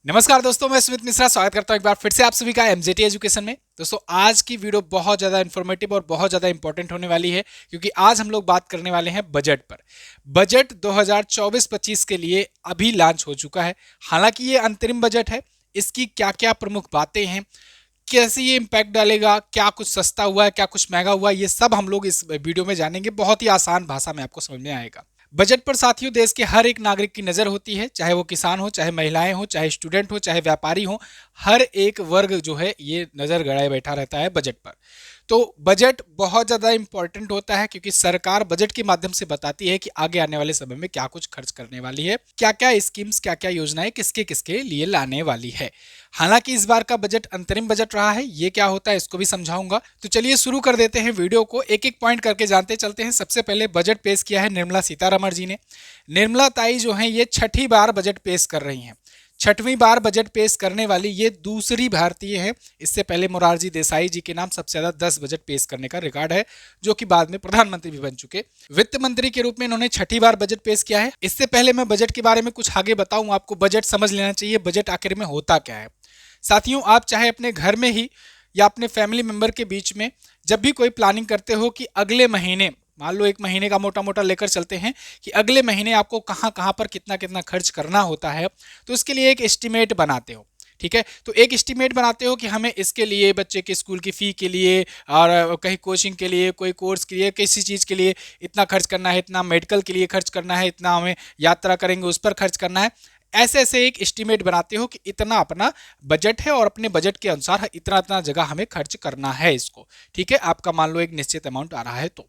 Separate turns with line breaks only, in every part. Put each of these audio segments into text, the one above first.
नमस्कार दोस्तों, मैं सुमित मिश्रा स्वागत करता हूं एक बार फिर से आप सभी का एमजेटी एजुकेशन में। दोस्तों, आज की वीडियो बहुत ज़्यादा इन्फॉर्मेटिव और बहुत ज़्यादा इंपॉर्टेंट होने वाली है क्योंकि आज हम लोग बात करने वाले हैं बजट पर। बजट 2024-25 के लिए अभी लॉन्च हो चुका है। हालांकि ये अंतरिम बजट है। इसकी क्या क्या प्रमुख बातें हैं, कैसे ये इम्पैक्ट डालेगा, क्या कुछ सस्ता हुआ है, क्या कुछ महंगा हुआ है, ये सब हम लोग इस वीडियो में जानेंगे। बहुत ही आसान भाषा में आपको समझ में आएगा। बजट पर साथियों देश के हर एक नागरिक की नज़र होती है, चाहे वो किसान हो, चाहे महिलाएं हो, चाहे स्टूडेंट हो, चाहे व्यापारी हो। हर एक वर्ग जो है ये नज़र गड़ाए बैठा रहता है बजट पर। तो बजट बहुत ज़्यादा इंपॉर्टेंट होता है क्योंकि सरकार बजट के माध्यम से बताती है कि आगे आने वाले समय में क्या कुछ खर्च करने वाली है, क्या क्या स्कीम्स, क्या क्या योजनाएं किसके किसके लिए लाने वाली है। हालांकि इस बार का बजट अंतरिम बजट रहा है। ये क्या होता है इसको भी समझाऊंगा। तो चलिए शुरू कर देते हैं वीडियो को, एक एक पॉइंट करके जानते चलते हैं। सबसे पहले बजट पेश किया है निर्मला सीतारमण जी ने। निर्मला ताई जो है ये छठी बार बजट पेश कर रही हैं। छठवीं बार बजट पेश करने वाली ये दूसरी भारतीय है। इससे पहले मोरारजी देसाई जी के नाम सबसे ज्यादा 10 बजट पेश करने का रिकॉर्ड है, जो कि बाद में प्रधानमंत्री भी बन चुके। वित्त मंत्री के रूप में इन्होंने छठी बार बजट पेश किया है। इससे पहले मैं बजट के बारे में कुछ आगे बताऊं, आपको बजट समझ लेना चाहिए बजट आखिर में होता क्या है। साथियों, आप चाहे अपने घर में ही या अपने फैमिली मेंबर के बीच में जब भी कोई प्लानिंग करते हो कि अगले महीने, मान लो एक महीने का मोटा मोटा लेकर चलते हैं कि अगले महीने आपको कहाँ कहाँ पर कितना कितना खर्च करना होता है, तो उसके लिए एक एस्टिमेट बनाते हो। ठीक है, तो एक एस्टिमेट बनाते हो कि हमें इसके लिए बच्चे के स्कूल की फ़ी के लिए और कहीं कोचिंग के लिए, कोई कोर्स के लिए, किसी चीज़ के लिए इतना खर्च करना है, इतना मेडिकल के लिए खर्च करना है, इतना हमें यात्रा करेंगे उस पर खर्च करना है। ऐसे ऐसे एक एस्टिमेट बनाते हो कि इतना अपना बजट है और अपने बजट के अनुसार इतना इतना जगह हमें खर्च करना है इसको। ठीक है, आपका मान लो एक निश्चित अमाउंट आ रहा है। तो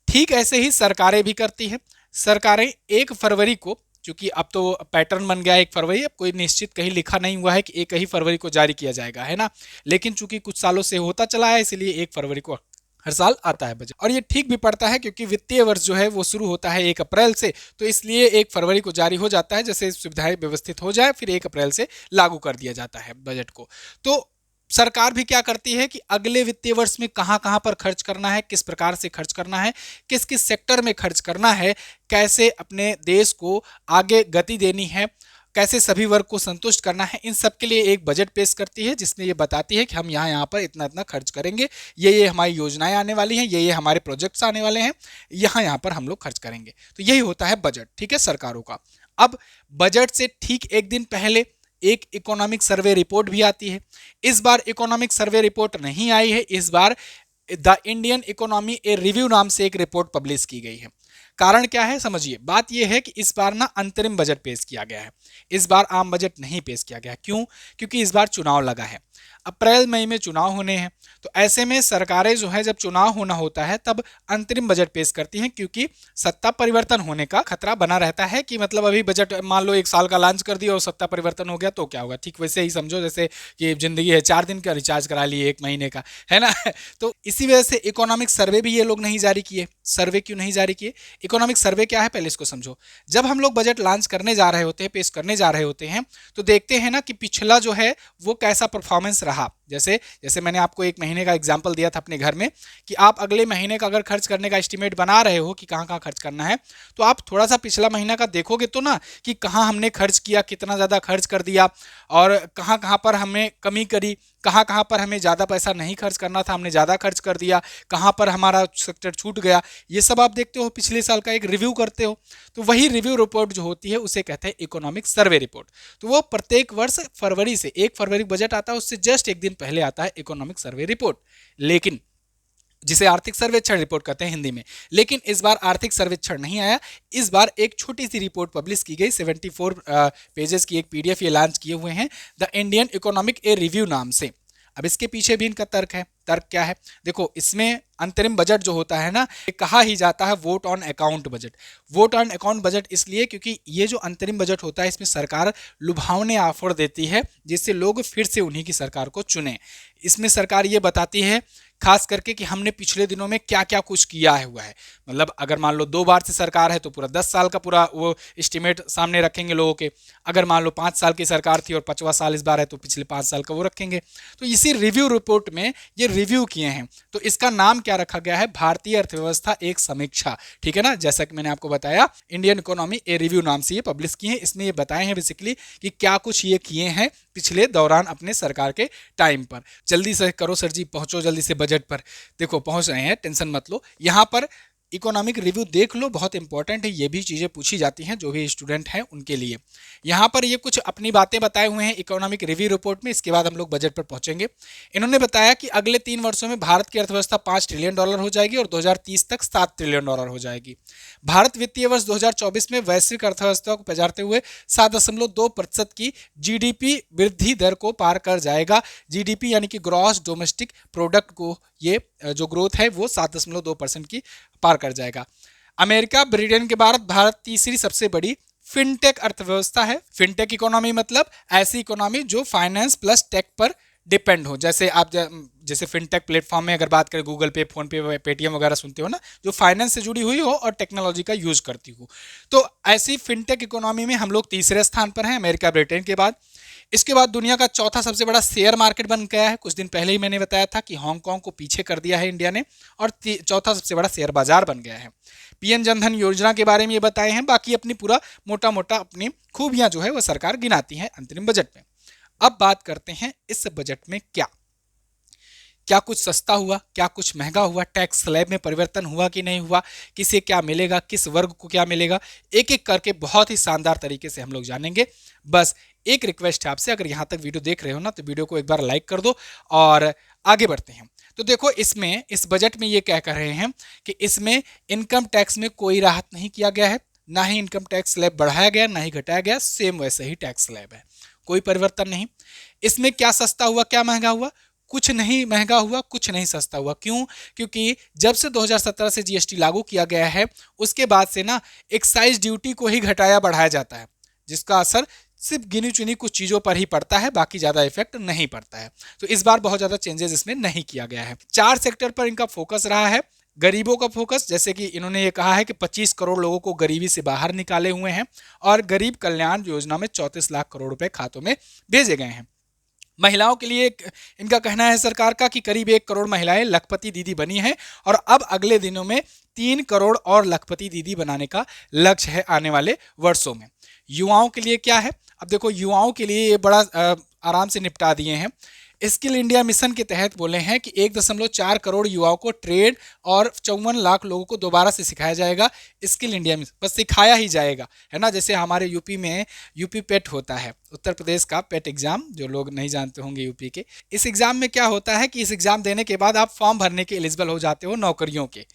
ठीक ऐसे ही सरकारें भी करती है। सरकारें 1 फरवरी को, चूंकि अब तो पैटर्न बन गया है 1 फरवरी, अब कोई निश्चित कहीं लिखा नहीं हुआ है कि 1 ही फरवरी को जारी किया जाएगा, है ना। लेकिन चूंकि कुछ सालों से होता चला है, इसलिए 1 फरवरी को हर साल आता है बजट। और ये ठीक भी पड़ता है क्योंकि वित्तीय वर्ष जो है वो शुरू होता है 1 अप्रैल से, तो इसलिए 1 फरवरी को जारी हो जाता है। जैसे सुविधाएं व्यवस्थित हो जाए फिर 1 अप्रैल से लागू कर दिया जाता है बजट को। तो सरकार भी क्या करती है कि अगले वित्तीय वर्ष में कहां कहां पर खर्च करना है, किस प्रकार से खर्च करना है, किस किस सेक्टर में खर्च करना है, कैसे अपने देश को आगे गति देनी है, कैसे सभी वर्ग को संतुष्ट करना है, इन सब के लिए एक बजट पेश करती है जिसमें ये बताती है कि हम यहाँ यहाँ पर इतना इतना खर्च करेंगे, ये हमारी योजनाएं आने वाली हैं, ये हमारे प्रोजेक्ट्स आने वाले हैं, यहाँ यहाँ पर हम लोग खर्च करेंगे। तो यही होता है बजट, ठीक है, सरकारों का। अब बजट से ठीक एक दिन पहले एक इकोनॉमिक सर्वे रिपोर्ट भी आती है। इस बार इकोनॉमिक सर्वे रिपोर्ट नहीं आई है, इस बार the Indian economy a review नाम से एक रिपोर्ट पब्लिश की गई है। कारण क्या है समझिए, बात यह है कि इस बार ना अंतरिम बजट पेश किया गया है। इस बार आम बजट नहीं पेश किया गया। क्यों? क्योंकि इस बार चुनाव लगा है, अप्रैल मई में चुनाव होने हैं। तो ऐसे में सरकारें जो है जब चुनाव होना होता है तब अंतरिम बजट पेश करती हैं, क्योंकि सत्ता परिवर्तन होने का खतरा बना रहता है कि मतलब अभी बजट मान लो 1 साल का लॉन्च कर दिया और सत्ता परिवर्तन हो गया तो क्या होगा। ठीक वैसे ही समझो जैसे कि जिंदगी है, 4 दिन का रिचार्ज करा लिए 1 महीने का, है ना। तो इसी वजह से इकोनॉमिक सर्वे भी ये लोग नहीं जारी किए। सर्वे क्यों नहीं जारी किए? इकोनॉमिक सर्वे क्या है पहले इसको समझो। जब हम लोग बजट लॉन्च करने जा रहे होते हैं, पेश करने जा रहे होते हैं, तो देखते हैं ना कि पिछला जो है वो कैसा परफॉर्मेंस रहा। जैसे जैसे मैंने आपको 1 महीने का एग्जाम्पल दिया था अपने घर में कि आप अगले महीने का अगर खर्च करने का एस्टिमेट बना रहे हो कि कहाँ कहाँ खर्च करना है, तो आप थोड़ा सा पिछला महीना का देखोगे तो ना कि कहाँ हमने खर्च किया, कितना ज़्यादा खर्च कर दिया और कहाँ कहाँ पर हमें कमी करी, कहाँ कहाँ पर हमें ज़्यादा पैसा नहीं खर्च करना था हमने ज़्यादा खर्च कर दिया, कहाँ पर हमारा सेक्टर छूट गया, ये सब आप देखते हो, पिछले साल का एक रिव्यू करते हो। तो वही रिव्यू रिपोर्ट जो होती है उसे कहते हैं इकोनॉमिक सर्वे रिपोर्ट। तो वो प्रत्येक वर्ष फरवरी से 1 फरवरी बजट आता है, उससे जस्ट एक दिन पहले आता है इकोनॉमिक सर्वे रिपोर्ट, लेकिन जिसे आर्थिक सर्वेक्षण रिपोर्ट कहते हैं हिंदी में। लेकिन इस बार आर्थिक सर्वेक्षण नहीं आया। इस बार एक छोटी सी रिपोर्ट पब्लिश की गई, 74 पेजेस की एक पीडीएफ ये लॉन्च किए हुए हैं the Indian economic A review नाम से। अब इसके पीछे भी इनका तर्क है। तर्क क्या है? देखो, इसमें अंतरिम बजट जो होता है ना, कहा ही जाता है vote on account budget. Vote on account budget इसलिए क्योंकि ये जो अंतरिम बजट होता है इसमें सरकार लुभावने ऑफर देती है जिससे लोग फिर से उन्हीं की सरकार को चुने। इसमें सरकार ये बताती है खास करके कि हमने पिछले दिनों में क्या क्या कुछ किया हुआ है। मतलब अगर मान लो 2 बार से सरकार है तो पूरा 10 साल का पूरा वो एस्टिमेट सामने रखेंगे लोगों के। अगर मान लो 5 साल की सरकार थी और 5वां साल इस बार है तो पिछले 5 साल का वो रखेंगे। तो इसी रिव्यू रिपोर्ट में ये रिव्यू किए हैं। तो इसका नाम क्या रखा गया है, भारतीय अर्थव्यवस्था एक समीक्षा। ठीक है ना, जैसा कि मैंने आपको बताया इंडियन इकोनॉमी ए रिव्यू नाम से ये पब्लिश किए हैं। इसमें ये बताए हैं बेसिकली कि क्या कुछ ये किए हैं पिछले दौरान अपने सरकार के टाइम पर। जल्दी से करो सर जी, पहुंचो जल्दी से बजट पर। देखो पहुंच रहे हैं, टेंशन मत लो। यहां पर इकोनॉमिक रिव्यू देख लो, बहुत इंपॉर्टेंट है। ये भी चीज़ें पूछी जाती हैं जो भी स्टूडेंट हैं उनके लिए। यहाँ पर ये कुछ अपनी बातें बताए हुए हैं इकोनॉमिक रिव्यू रिपोर्ट में। इसके बाद हम लोग बजट पर पहुंचेंगे। इन्होंने बताया कि अगले 3 वर्षों में भारत की अर्थव्यवस्था $5 ट्रिलियन हो जाएगी और 2030 तक $7 ट्रिलियन हो जाएगी। भारत वित्तीय वर्ष 2024 में वैश्विक अर्थव्यवस्था को पछाड़ते हुए 7.2% की जीडीपी वृद्धि दर को पार कर जाएगा। जीडीपी यानी कि ग्रॉस डोमेस्टिक प्रोडक्ट को ये जो ग्रोथ है वो 7.2% की पार कर जाएगा। अमेरिका ब्रिटेन के बाद भारत तीसरी सबसे बड़ी फिनटेक अर्थव्यवस्था है। फिनटेक इकोनॉमी मतलब ऐसी इकोनॉमी जो फाइनेंस प्लस टेक पर डिपेंड हो। जैसे आप जैसे फिनटेक प्लेटफॉर्म में अगर बात करें गूगल पे, फोन पे, पेटीएम वगैरह सुनते हो ना, जो फाइनेंस से जुड़ी हुई हो और टेक्नोलॉजी का यूज करती हो। तो ऐसी फिनटेक इकोनॉमी में हम लोग तीसरे स्थान पर हैं अमेरिका ब्रिटेन के बाद। इसके बाद दुनिया का चौथा सबसे बड़ा शेयर मार्केट बन गया है। कुछ दिन पहले ही मैंने बताया था कि हांगकांग को पीछे कर दिया है इंडिया ने और चौथा सबसे बड़ा शेयर बाजार बन गया है। पीएम जनधन योजना के बारे में ये बताए हैं। बाकी अपनी पूरा मोटा मोटा अपनी खूबियां जो है वो सरकार गिनाती है अंतरिम बजट में। अब बात करते हैं इस बजट में क्या कुछ सस्ता हुआ, क्या कुछ महंगा हुआ, टैक्स स्लैब में परिवर्तन हुआ कि नहीं हुआ, किसे क्या मिलेगा, किस वर्ग को क्या मिलेगा, एक एक करके बहुत ही शानदार तरीके से हम लोग जानेंगे। बस एक रिक्वेस्ट है आपसे, अगर यहाँ तक वीडियो देख रहे हो ना तो वीडियो को एक बार लाइक कर दो और आगे बढ़ते हैं। तो देखो इसमें इस बजट में ये क्या कह रहे हैं कि इसमें इनकम टैक्स में कोई राहत नहीं किया गया है, ना ही इनकम टैक्स स्लैब बढ़ाया गया ना ही घटाया गया, सेम वैसे ही टैक्स स्लैब है, कोई परिवर्तन नहीं। इसमें क्या सस्ता हुआ क्या महंगा हुआ, कुछ नहीं महंगा हुआ कुछ नहीं सस्ता हुआ। क्यों? क्योंकि जब से 2017 से जीएसटी लागू किया गया है उसके बाद से ना एक्साइज ड्यूटी को ही घटाया बढ़ाया जाता है, जिसका असर सिर्फ गिनी चुनी कुछ चीज़ों पर ही पड़ता है, बाकी ज़्यादा इफेक्ट नहीं पड़ता है। तो इस बार बहुत ज़्यादा चेंजेस इसमें नहीं किया गया है। 4 सेक्टर पर इनका फोकस रहा है। गरीबों का फोकस, जैसे कि इन्होंने ये कहा है कि 25 करोड़ लोगों को गरीबी से बाहर निकाले हुए हैं और गरीब कल्याण योजना में 34 लाख करोड़ रुपए खातों में भेजे गए हैं। महिलाओं के लिए इनका कहना है सरकार का कि करीब 1 करोड़ महिलाएं लखपति दीदी बनी हैं और अब अगले दिनों में 3 करोड़ और लखपति दीदी बनाने का लक्ष्य है आने वाले वर्षों में। युवाओं के लिए क्या है? अब देखो युवाओं के लिए ये बड़ा आराम से निपटा दिए हैं। स्किल इंडिया मिशन के तहत बोले हैं कि 1.4 करोड़ युवाओं को ट्रेड और 54 लाख लोगों को दोबारा से सिखाया जाएगा। स्किल इंडिया मिशन बस सिखाया ही जाएगा, है ना। जैसे हमारे यूपी में यूपी पेट होता है, उत्तर प्रदेश का पेट एग्जाम, जो लोग नहीं जानते होंगे यूपी के। इस एग्जाम में क्या होता है कि इस एग्जाम देने के बाद आप फॉर्म भरने के एलिजिबल हो जाते हो नौकरियों के।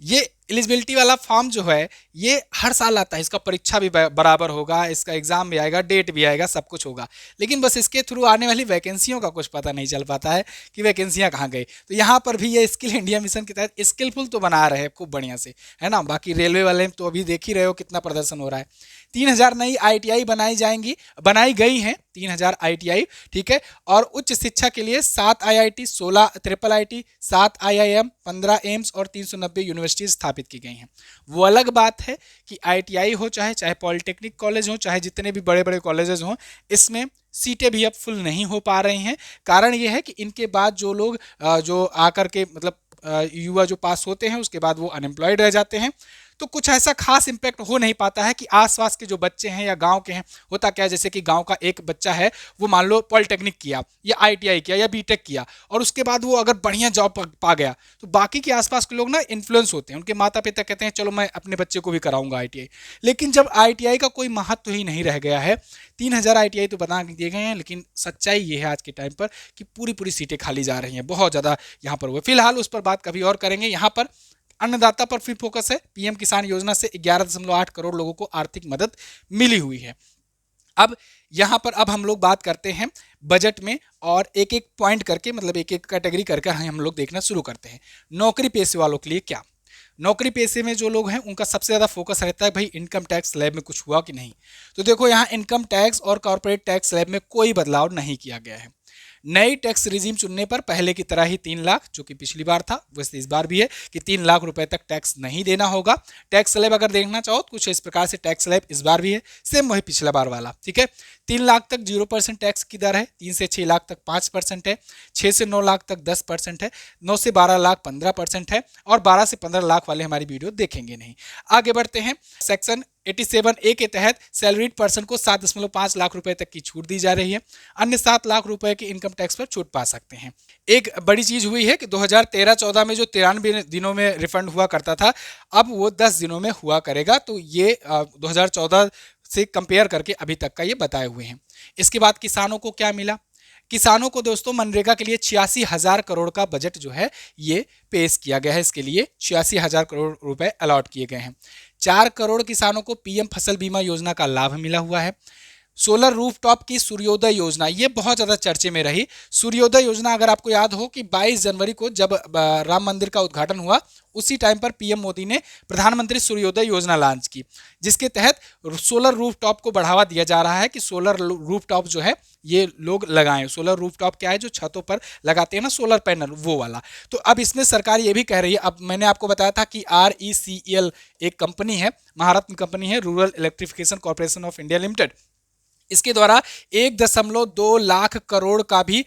ये एलिजिबिलिटी वाला फॉर्म जो है ये हर साल आता है, इसका परीक्षा भी बराबर होगा, इसका एग्जाम भी आएगा, डेट भी आएगा, सब कुछ होगा। लेकिन बस इसके थ्रू आने वाली वैकेंसियों का कुछ पता नहीं चल पाता है कि वैकेंसियां कहाँ गई। तो यहाँ पर भी ये स्किल इंडिया मिशन के तहत स्किलफुल तो बना रहे हैं खूब बढ़िया से, है ना। बाकी रेलवे वाले तो अभी देख ही रहे हो कितना प्रदर्शन हो रहा है। 3000 नई ITI बनाई गई हैं, 3000 ITI, ठीक है। और उच्च शिक्षा के लिए 7 IIT, 16 IIIT, 7 IIM, 15 एम्स और 390 यूनिवर्सिटीज स्थापित की गई हैं। वो अलग बात है कि ITI हो चाहे पॉलिटेक्निक कॉलेज हो, चाहे जितने भी बड़े बड़े कॉलेजेस हों, इसमें सीटें भी अब फुल नहीं हो पा रही हैं। कारण ये है कि इनके बाद जो लोग जो आकर के मतलब युवा जो पास होते हैं उसके बाद वो अनएम्प्लॉयड रह जाते हैं। तो कुछ ऐसा खास इम्पैक्ट हो नहीं पाता है कि आसपास के जो बच्चे हैं या गांव के हैं। होता क्या है, जैसे कि गांव का एक बच्चा है, वो मान लो पॉलिटेक्निक किया या ITI किया या बीटेक किया और उसके बाद वो अगर बढ़िया जॉब पा गया तो बाकी के आसपास के लोग ना इन्फ्लुएंस होते हैं, उनके माता पिता कहते हैं चलो मैं अपने बच्चे को भी कराऊंगा ITI। लेकिन जब ITI का कोई महत्व ही नहीं रह गया है, 3000 ITI तो बना दिए गए हैं, लेकिन सच्चाई ये है आज के टाइम पर कि पूरी सीटें खाली जा रही हैं, बहुत ज़्यादा यहाँ पर हुए। फिलहाल उस पर बात कभी और करेंगे। यहाँ पर अन्नदाता पर फिर फोकस है। पीएम किसान योजना से 11.8 करोड़ लोगों को आर्थिक मदद मिली हुई है। अब यहाँ पर अब हम लोग बात करते हैं बजट में और एक एक पॉइंट करके, मतलब एक एक कैटेगरी करके हम लोग देखना शुरू करते हैं। नौकरी पेशे वालों के लिए क्या? नौकरी पेशे में जो लोग हैं उनका सबसे ज़्यादा फोकस रहता है भाई इनकम टैक्स स्लैब में कुछ हुआ कि नहीं। तो देखो यहाँ इनकम टैक्स और कॉर्पोरेट टैक्स स्लैब में कोई बदलाव नहीं किया गया है। नई टैक्स रिजीम चुनने पर पहले की तरह ही 3 लाख, जो कि पिछली बार था वैसे इस बार भी है कि 3 लाख रुपए तक टैक्स नहीं देना होगा। टैक्स स्लैब अगर देखना चाहो तो कुछ इस प्रकार से टैक्स स्लैब इस बार भी है, सेम वही पिछला बार वाला, ठीक है। 3 लाख तक 0% टैक्स की दर है, 3 से 6 लाख तक 5% है, 6 से 9 लाख तक 10% है, 9 से 12 लाख 15% है, और 12 से 15 लाख वाले हमारी वीडियो देखेंगे नहीं। आगे बढ़ते हैं। सेक्शन 87A के तहत सैलरीड पर्सन को 7.5 लाख रुपए तक की छूट दी जा रही है। अन्य 7 लाख रुपए के इनकम टैक्स पर छूट पा सकते हैं। एक बड़ी चीज हुई है कि 2013-14 में जो 93 दिनों में रिफंड हुआ करता था, अब वो 10 दिनों में हुआ करेगा। तो ये 2014 से कंपेयर करके अभी तक का ये बताए हुए हैं। इसके बाद किसानों को क्या मिला? किसानों को दोस्तों मनरेगा के लिए 86,000 करोड़ का बजट जो है ये पेश किया गया है। इसके लिए 86,000 करोड़ रुपए अलॉट किए गए हैं। 4 करोड़ किसानों को पीएम फसल बीमा योजना का लाभ मिला हुआ है। सोलर रूफटॉप की सूर्योदय योजना, ये बहुत ज़्यादा चर्चे में रही। सूर्योदय योजना अगर आपको याद हो कि 22 जनवरी को जब राम मंदिर का उद्घाटन हुआ, उसी टाइम पर पीएम मोदी ने प्रधानमंत्री सूर्योदय योजना लॉन्च की, जिसके तहत सोलर रूफटॉप को बढ़ावा दिया जा रहा है कि सोलर रूफटॉप जो है ये लोग लगाएं। सोलर रूफटॉप क्या है? जो छतों पर लगाते हैं ना सोलर पैनल, वो वाला। तो अब इसमें सरकार ये भी कह रही है, अब मैंने आपको बताया था कि RECL एक कंपनी है, महारत्न कंपनी है, rural electrification corporation of India limited, इसके द्वारा 1.2 लाख करोड़ का भी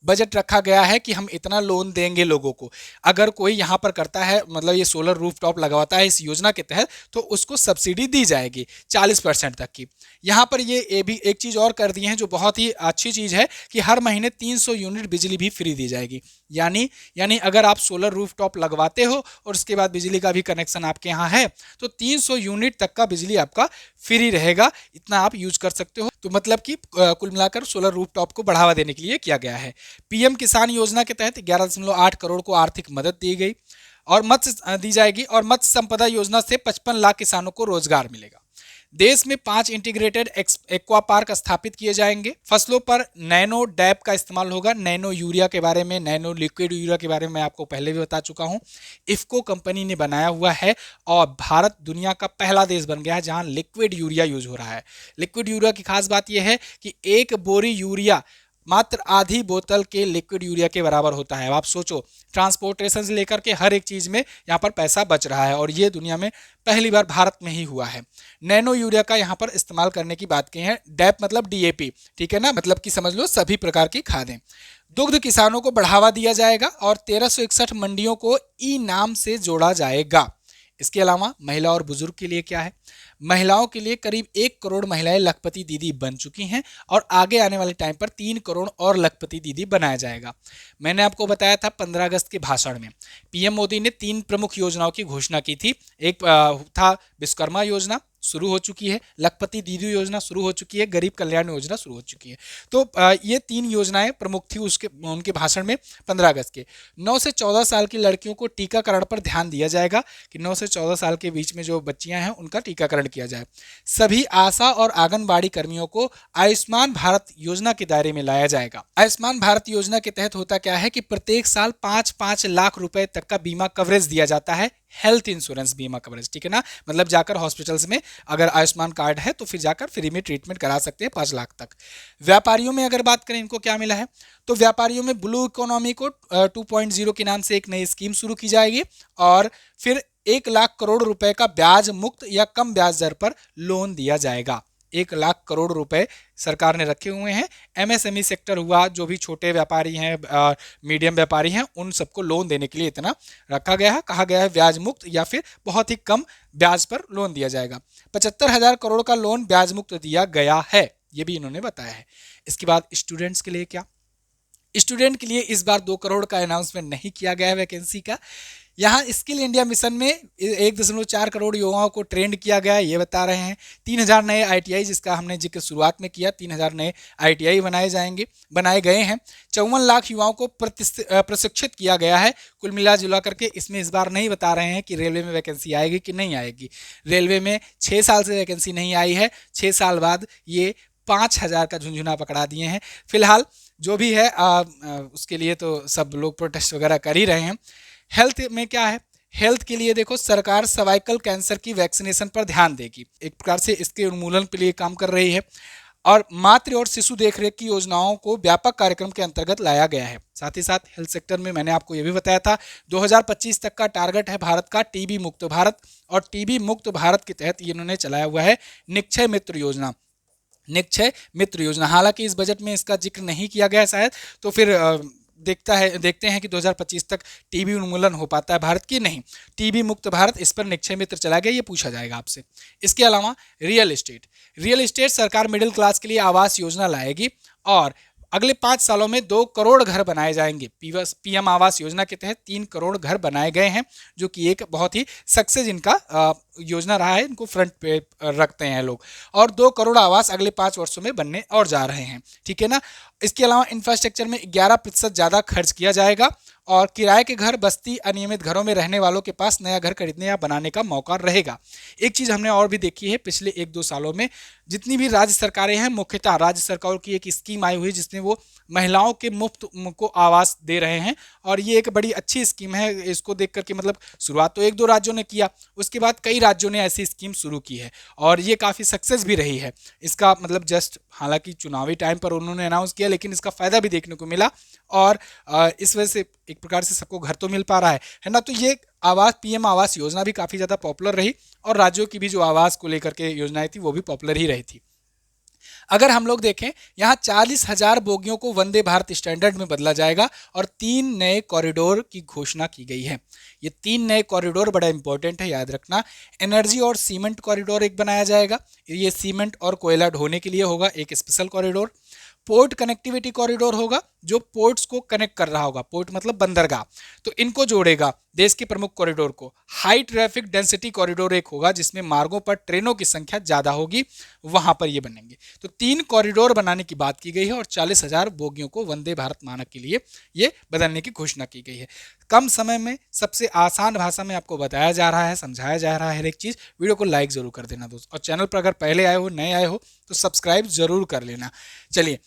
बजट रखा गया है कि हम इतना लोन देंगे लोगों को। अगर कोई यहाँ पर करता है, मतलब ये सोलर रूफटॉप लगवाता है इस योजना के तहत, तो उसको सब्सिडी दी जाएगी 40% तक की। यहाँ पर ये भी एक चीज़ और कर दी है जो बहुत ही अच्छी चीज़ है कि हर महीने 300 यूनिट बिजली भी फ्री दी जाएगी। यानी अगर आप सोलर रूफटॉप लगवाते हो और उसके बाद बिजली का भी कनेक्शन आपके यहाँ है, तो 300 यूनिट तक का बिजली आपका फ्री रहेगा, इतना आप यूज कर सकते हो। तो मतलब कि कुल मिलाकर सोलर रूफटॉप को बढ़ावा देने के लिए किया गया है। पीएम किसान योजना के तहत 11.8 करोड़ को आर्थिक मदद दी गई और मत्स्य दी जाएगी, और मत्स्य संपदा योजना से 55 लाख किसानों को रोजगार मिलेगा। देश में 5 इंटीग्रेटेड एक्वा पार्क स्थापित किए जाएंगे। फसलों पर नैनो डैप का इस्तेमाल होगा। नैनो यूरिया के बारे में, नैनो लिक्विड यूरिया के बारे में मैं आपको पहले भी बता चुका हूं। इफ्को कंपनी ने बनाया हुआ है और भारत दुनिया का पहला देश बन गया है जहां लिक्विड यूरिया यूज हो रहा है। लिक्विड यूरिया की खास बात यह है कि एक बोरी यूरिया मात्र आधी बोतल के लिक्विड यूरिया के बराबर होता है। अब आप सोचो, ट्रांसपोर्टेशन से लेकर के हर एक चीज़ में यहाँ पर पैसा बच रहा है, और ये दुनिया में पहली बार भारत में ही हुआ है। नैनो यूरिया का यहाँ पर इस्तेमाल करने की बात की है। डैप मतलब DAP, ठीक है ना, मतलब कि समझ लो सभी प्रकार की खादें। दुग्ध किसानों को बढ़ावा दिया जाएगा और 1361 मंडियों को ई नाम से जोड़ा जाएगा। इसके अलावा महिला और बुजुर्ग के लिए क्या है? महिलाओं के लिए करीब 1 करोड़ महिलाएं लखपति दीदी बन चुकी हैं और आगे आने वाले टाइम पर 3 करोड़ और लखपति दीदी बनाया जाएगा। मैंने आपको बताया था 15 अगस्त के भाषण में पीएम मोदी ने 3 प्रमुख योजनाओं की घोषणा की थी। एक था विश्वकर्मा योजना, शुरू हो चुकी है, लखपति दीदी योजना शुरू हो चुकी है, गरीब कल्याण योजना शुरू हो चुकी है। तो ये 3 योजनाएं प्रमुख थी उनके भाषण में 15 अगस्त के। 9 से 14 साल की लड़कियों को टीकाकरण पर ध्यान दिया जाएगा कि 9 से 14 साल के बीच में जो बच्चियां हैं उनका टीकाकरण किया जाए। सभी आशा और आंगनबाड़ी कर्मियों को आयुष्मान भारत योजना के दायरे में लाया जाएगा। आयुष्मान भारत योजना के तहत होता क्या है कि प्रत्येक साल 5-5 लाख रुपए तक का बीमा कवरेज दिया जाता है, हेल्थ इंश्योरेंस बीमा कवरेज, ठीक है ना। मतलब जाकर हॉस्पिटल्स में अगर आयुष्मान कार्ड है तो फिर जाकर फ्री में ट्रीटमेंट करा सकते हैं 5 लाख तक। व्यापारियों में अगर बात करें इनको क्या मिला है, तो व्यापारियों में ब्लू इकोनॉमी को 2.0 के नाम से एक नई स्कीम शुरू की जाएगी और फिर 1 लाख करोड़ रुपए का ब्याज मुक्त या कम ब्याज दर पर लोन दिया जाएगा। 1 लाख करोड़ रुपए सरकार ने रखे हुए हैं। MSME सेक्टर हुआ, जो भी छोटे व्यापारी हैं, मीडियम व्यापारी हैं, उन सबको लोन देने के लिए इतना रखा गया है। कहा गया है ब्याज मुक्त या फिर बहुत ही कम ब्याज पर लोन दिया जाएगा। 75,000 करोड़ का लोन ब्याज मुक्त दिया गया है, ये भी इन्होंने बताया है। इसके बाद स्टूडेंट्स के लिए क्या? स्टूडेंट के लिए इस बार 2 करोड़ का अनाउंसमेंट नहीं किया गया है वैकेंसी का। यहाँ स्किल इंडिया मिशन में 1.4 करोड़ युवाओं को ट्रेंड किया गया है, ये बता रहे हैं। 3,000 नए ITI, जिसका हमने जिक्र शुरुआत में किया, 3,000 नए ITI बनाए गए हैं। 54 लाख युवाओं को प्रशिक्षित किया गया है। कुल मिला जुला करके इसमें इस बार नहीं बता रहे हैं कि रेलवे में वैकेंसी आएगी कि नहीं आएगी। रेलवे में 6 साल से वैकेंसी नहीं आई है, 6 साल बाद ये 5,000 का झुंझुना पकड़ा दिए हैं। फिलहाल जो भी है उसके लिए तो सब लोग प्रोटेस्ट वगैरह कर ही रहे हैं। हेल्थ में क्या है? हेल्थ के लिए देखो, सरकार सर्वाइकल कैंसर की वैक्सीनेशन पर ध्यान देगी, एक प्रकार से इसके उन्मूलन के लिए काम कर रही है। और मातृ और शिशु देखरेख की योजनाओं को व्यापक कार्यक्रम के अंतर्गत लाया गया है। साथ ही साथ हेल्थ सेक्टर में मैंने आपको ये भी बताया था 2025 तक का टारगेट है भारत का टीबी मुक्त भारत, और टीबी मुक्त भारत के तहत इन्होंने चलाया हुआ है निक्षय मित्र योजना। निक्षय मित्र योजना, हालांकि इस बजट में इसका जिक्र नहीं किया गया शायद, तो फिर देखते हैं कि 2025 तक टीबी उन्मूलन हो पाता है भारत की नहीं। टीबी मुक्त भारत, इस पर निक्षय मित्र चला गया, ये पूछा जाएगा आपसे। इसके अलावा रियल एस्टेट सरकार मिडिल क्लास के लिए आवास योजना लाएगी और अगले 5 सालों में 2 करोड़ घर बनाए जाएंगे। पीएम आवास योजना के तहत 3 करोड़ घर बनाए गए हैं, जो कि एक बहुत ही सक्सेस इनका योजना रहा है, इनको फ्रंट पे रखते हैं लोग। और 2 करोड़ आवास अगले 5 वर्षों में बनने और जा रहे हैं, ठीक है ना। इसके अलावा इंफ्रास्ट्रक्चर में 11% ज़्यादा खर्च किया जाएगा और किराए के घर, बस्ती, अनियमित घरों में रहने वालों के पास नया घर खरीदने या बनाने का मौका रहेगा। एक चीज़ हमने और भी देखी है पिछले 1-2 सालों में, जितनी भी राज्य सरकारें हैं, मुख्यतः राज्य सरकारों की एक स्कीम आई हुई जिसमें वो महिलाओं के मुफ्त को आवास दे रहे हैं, और ये एक बड़ी अच्छी स्कीम है। इसको देख करके मतलब शुरुआत तो 1-2 राज्यों ने किया, उसके बाद कई राज्यों ने ऐसी स्कीम शुरू की है और ये काफ़ी सक्सेस भी रही है। इसका मतलब जस्ट हालांकि चुनावी टाइम पर उन्होंने अनाउंस किया, लेकिन इसका फ़ायदा भी देखने को मिला और इस वजह से एक प्रकार से सबको घर तो मिल पा रहा है ना। तो ये पीएम आवास योजना भी काफ़ी ज़्यादा पॉपुलर रही और राज्यों की भी जो आवास को लेकर के योजनाएं थी वो भी पॉपुलर ही रही थी। अगर हम लोग देखें, यहाँ 40,000 बोगियों को वंदे भारत स्टैंडर्ड में बदला जाएगा और 3 नए कॉरिडोर की घोषणा की गई है। ये 3 नए कॉरिडोर बड़ा इंपॉर्टेंट है, याद रखना। एनर्जी और सीमेंट कॉरिडोर एक बनाया जाएगा, ये सीमेंट और कोयला ढोने के लिए होगा एक special corridor. Port connectivity corridor होगा जो पोर्ट्स को कनेक्ट कर रहा होगा, पोर्ट मतलब बंदरगाह, तो इनको जोड़ेगा देश के प्रमुख कॉरिडोर को। हाई ट्रैफिक डेंसिटी कॉरिडोर एक होगा जिसमें मार्गों पर ट्रेनों की संख्या ज़्यादा होगी, वहां पर ये बनेंगे। तो 3 कॉरिडोर बनाने की बात की गई है और 40,000 बोगियों को वंदे भारत मानक के लिए ये बदलने की घोषणा की गई है। कम समय में सबसे आसान भाषा में आपको बताया जा रहा है, समझाया जा रहा है हर एक चीज़। वीडियो को लाइक ज़रूर कर देना दोस्त, और चैनल पर अगर पहले आए हो, नए आए हो तो सब्सक्राइब ज़रूर कर लेना। चलिए,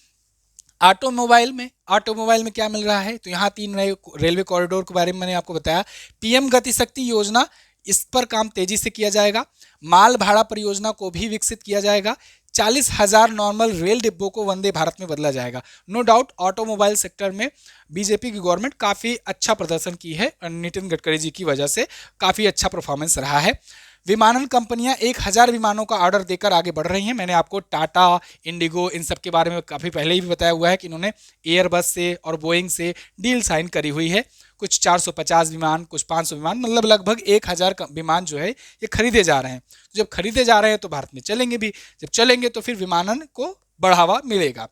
ऑटोमोबाइल में क्या मिल रहा है, तो यहाँ 3 नए रेलवे कॉरिडोर के बारे में मैंने आपको बताया। पीएम गति शक्ति योजना, इस पर काम तेजी से किया जाएगा। माल भाड़ा परियोजना को भी विकसित किया जाएगा। 40,000 नॉर्मल रेल डिब्बों को वंदे भारत में बदला जाएगा। नो डाउट ऑटोमोबाइल सेक्टर में बीजेपी की गवर्नमेंट काफ़ी अच्छा प्रदर्शन की है, नितिन गडकरी जी की वजह से काफ़ी अच्छा परफॉर्मेंस रहा है। विमानन कंपनियां 1,000 विमानों का ऑर्डर देकर आगे बढ़ रही हैं। मैंने आपको टाटा, इंडिगो, इन सब के बारे में काफ़ी पहले ही भी बताया हुआ है कि इन्होंने एयरबस से और बोइंग से डील साइन करी हुई है। कुछ 450 विमान, कुछ 500 विमान, मतलब लगभग 1,000 विमान जो है ये खरीदे जा रहे हैं। जब खरीदे जा रहे हैं तो भारत में चलेंगे भी, जब चलेंगे तो फिर विमानन को बढ़ावा मिलेगा।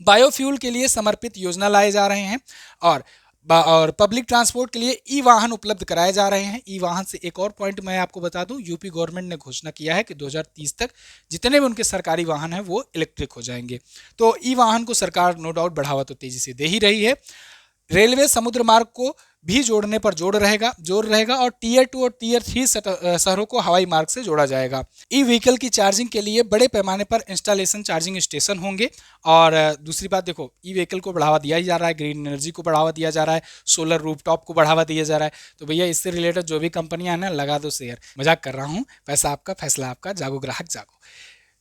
बायोफ्यूल के लिए समर्पित योजना लाए जा रहे हैं और पब्लिक ट्रांसपोर्ट के लिए ई वाहन उपलब्ध कराए जा रहे हैं। ई वाहन से एक और पॉइंट मैं आपको बता दूं, यूपी गवर्नमेंट ने घोषणा किया है कि 2030 तक जितने भी उनके सरकारी वाहन हैं वो इलेक्ट्रिक हो जाएंगे। तो ई वाहन को सरकार नो डाउट बढ़ावा तो तेजी से दे ही रही है। रेलवे समुद्र मार्ग को भी जोड़ने पर जोर रहेगा और टीयर 2 और टीयर 3 शहरों को हवाई मार्ग से जोड़ा जाएगा। ई व्हीकल की चार्जिंग के लिए बड़े पैमाने पर इंस्टॉलेशन चार्जिंग स्टेशन होंगे। और दूसरी बात देखो, ई व्हीकल को बढ़ावा दिया ही जा रहा है, ग्रीन एनर्जी को बढ़ावा दिया जा रहा है, सोलर रूफटॉप को बढ़ावा दिया जा रहा है। तो भैया इससे रिलेटेड जो भी कंपनियां हैं ना, लगा दो शेयर। मजाक कर रहा हूँ, पैसा आपका, फैसला आपका, जागो ग्राहक जागो।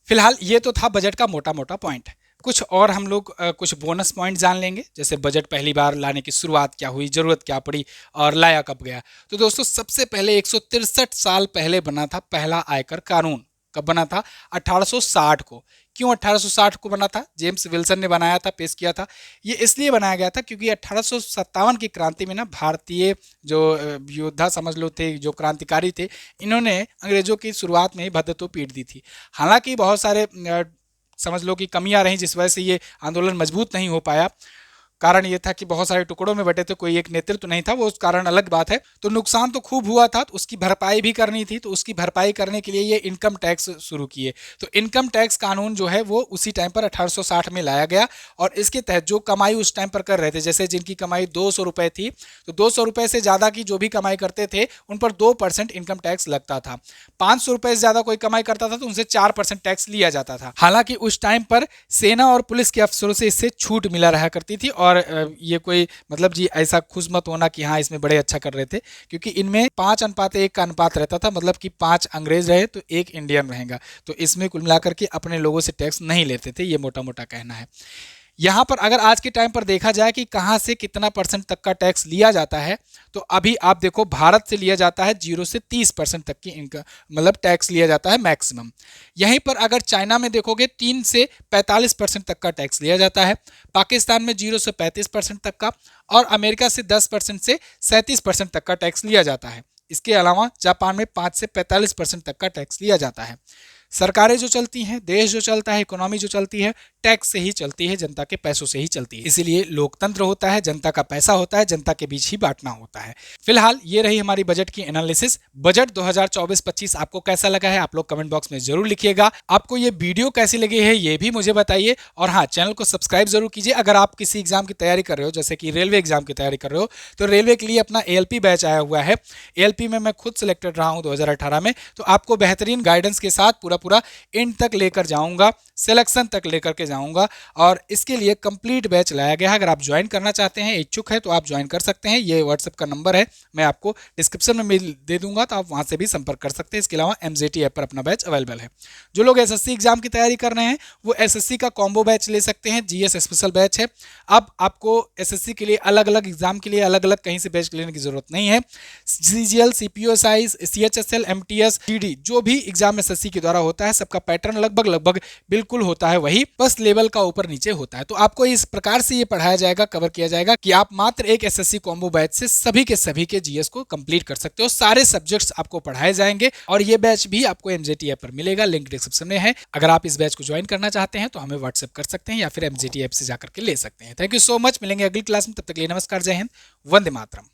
फिलहाल ये तो था बजट का मोटा मोटा पॉइंट। कुछ और हम लोग कुछ बोनस पॉइंट जान लेंगे, जैसे बजट पहली बार लाने की शुरुआत क्या हुई, ज़रूरत क्या पड़ी और लाया कब गया। तो दोस्तों, सबसे पहले 163 साल पहले बना था पहला आयकर कानून। कब बना था? 1860 को। क्यों 1860 को बना था? जेम्स विल्सन ने बनाया था, पेश किया था। ये इसलिए बनाया गया था क्योंकि 1857 की क्रांति में ना, भारतीय जो योद्धा समझ लो थे, जो क्रांतिकारी थे, इन्होंने अंग्रेजों की शुरुआत में ही भद्दतों पीट दी थी। हालांकि बहुत सारे समझ लो कि कमियां रहीं जिस वजह से ये आंदोलन मजबूत नहीं हो पाया। कारण ये था कि बहुत सारे टुकड़ों में बटे थे, कोई एक नेतृत्व नहीं था, वो उस कारण अलग बात है। तो नुकसान तो खूब हुआ था, तो उसकी भरपाई भी करनी थी। तो उसकी भरपाई करने के लिए ये इनकम टैक्स शुरू किए। तो इनकम टैक्स कानून जो है वो उसी टाइम पर 1860 में लाया गया और इसके तहत जो कमाई उस टाइम पर कर रहे थे, जैसे जिनकी कमाई 200 रुपये थी, तो 200 रुपये से ज़्यादा की जो भी कमाई करते थे उन पर 2% इनकम टैक्स लगता था। 500 रुपये से ज़्यादा कोई कमाई करता था तो उनसे 4% टैक्स लिया जाता था। हालांकि उस टाइम पर सेना और पुलिस के अफसरों से इससे छूट मिला रहा करती थी और और ये कोई मतलब जी ऐसा खुश मत होना कि हाँ इसमें बड़े अच्छा कर रहे थे, क्योंकि इनमें 5:1 का अनुपात रहता था, मतलब कि 5 अंग्रेज रहे तो 1 इंडियन रहेगा। तो इसमें कुल मिलाकर के अपने लोगों से टैक्स नहीं लेते थे, ये मोटा मोटा कहना है। यहाँ पर अगर आज के टाइम पर देखा जाए कि कहाँ से कितना परसेंट तक का टैक्स लिया जाता है, तो अभी आप देखो भारत से लिया जाता है 0 से 30% तक की इनका मतलब टैक्स लिया जाता है मैक्सिमम। यहीं पर अगर चाइना में देखोगे 3 से 45% तक का टैक्स लिया जाता है, पाकिस्तान में 0 से 35% तक का, और अमेरिका से 10% से 37% तक का टैक्स लिया जाता है। इसके अलावा जापान में 5 से 45% तक का टैक्स लिया जाता है। सरकारें जो चलती हैं, देश जो चलता है, इकोनॉमी जो चलती है, टैक्स से ही चलती है, जनता के पैसों से ही चलती है। इसीलिए लोकतंत्र होता है, जनता का पैसा होता है, जनता के बीच ही बांटना होता है। फिलहाल ये रही हमारी बजट की एनालिसिस। बजट 2024-25 आपको कैसा लगा है आप लोग कमेंट बॉक्स में जरूर लिखिएगा। आपको ये वीडियो कैसी लगी है ये भी मुझे बताइए, और हाँ चैनल को सब्सक्राइब जरूर कीजिए। अगर आप किसी एग्जाम की तैयारी कर रहे हो, जैसे कि रेलवे एग्जाम की तैयारी कर रहे हो, तो रेलवे के लिए अपना ALP बैच आया हुआ है। ALP में मैं खुद सिलेक्टेड रहा हूँ 2018 में, तो आपको बेहतरीन गाइडेंस के साथ पूरा एंड तक लेकर जाऊंगा, सिलेक्शन तक लेकर के जाऊंगा, और इसके लिए कंप्लीट बैच लाया गया है। अगर आप ज्वाइन करना चाहते हैं, इच्छुक है, तो आप ज्वाइन कर सकते हैं। ये व्हाट्सएप का नंबर है, मैं आपको डिस्क्रिप्शन में मेल दे दूंगा, तो आप वहां से भी संपर्क कर सकते हैं। इसके अलावा MZT ऐप पर अपना बैच अवेलेबल है। जो लोग SSC एग्जाम की तैयारी कर रहे हैं वो SSC का कॉम्बो बैच ले सकते हैं, GS स्पेशल बैच है। अब आपको SSC के लिए अलग अलग एग्जाम के लिए अलग अलग कहीं से बैच लेने की जरूरत नहीं है। CGL, CPO, CHSL, MTS, DD जो भी एग्जाम SSC के द्वारा होता है, सबका पैटर्न लगभग बिल्कुल होता है वही, बस लेवल का ऊपर नीचे होता है। तो आपको इस प्रकार से ये पढ़ाया जाएगा, कवर किया जाएगा कि आप मात्र एक SSC कॉम्बो बैच से सभी के GS को कंप्लीट कर सकते हो। सारे सब्जेक्ट्स आपको पढ़ाए जाएंगे, और ये बैच भी आपको MZT ऐप पर मिलेगा, लिंक डिस्क्रिप्शन में है। अगर आप इस बैच को ज्वाइन करना चाहते हैं तो हमें व्हाट्सएप कर सकते हैं, या फिर MZT ऐप से जाकर के ले सकते हैं। थैंक यू सो मच, मिलेंगे अगली क्लास में, तब तक के लिए नमस्कार, जय हिंद, वंदे मातरम।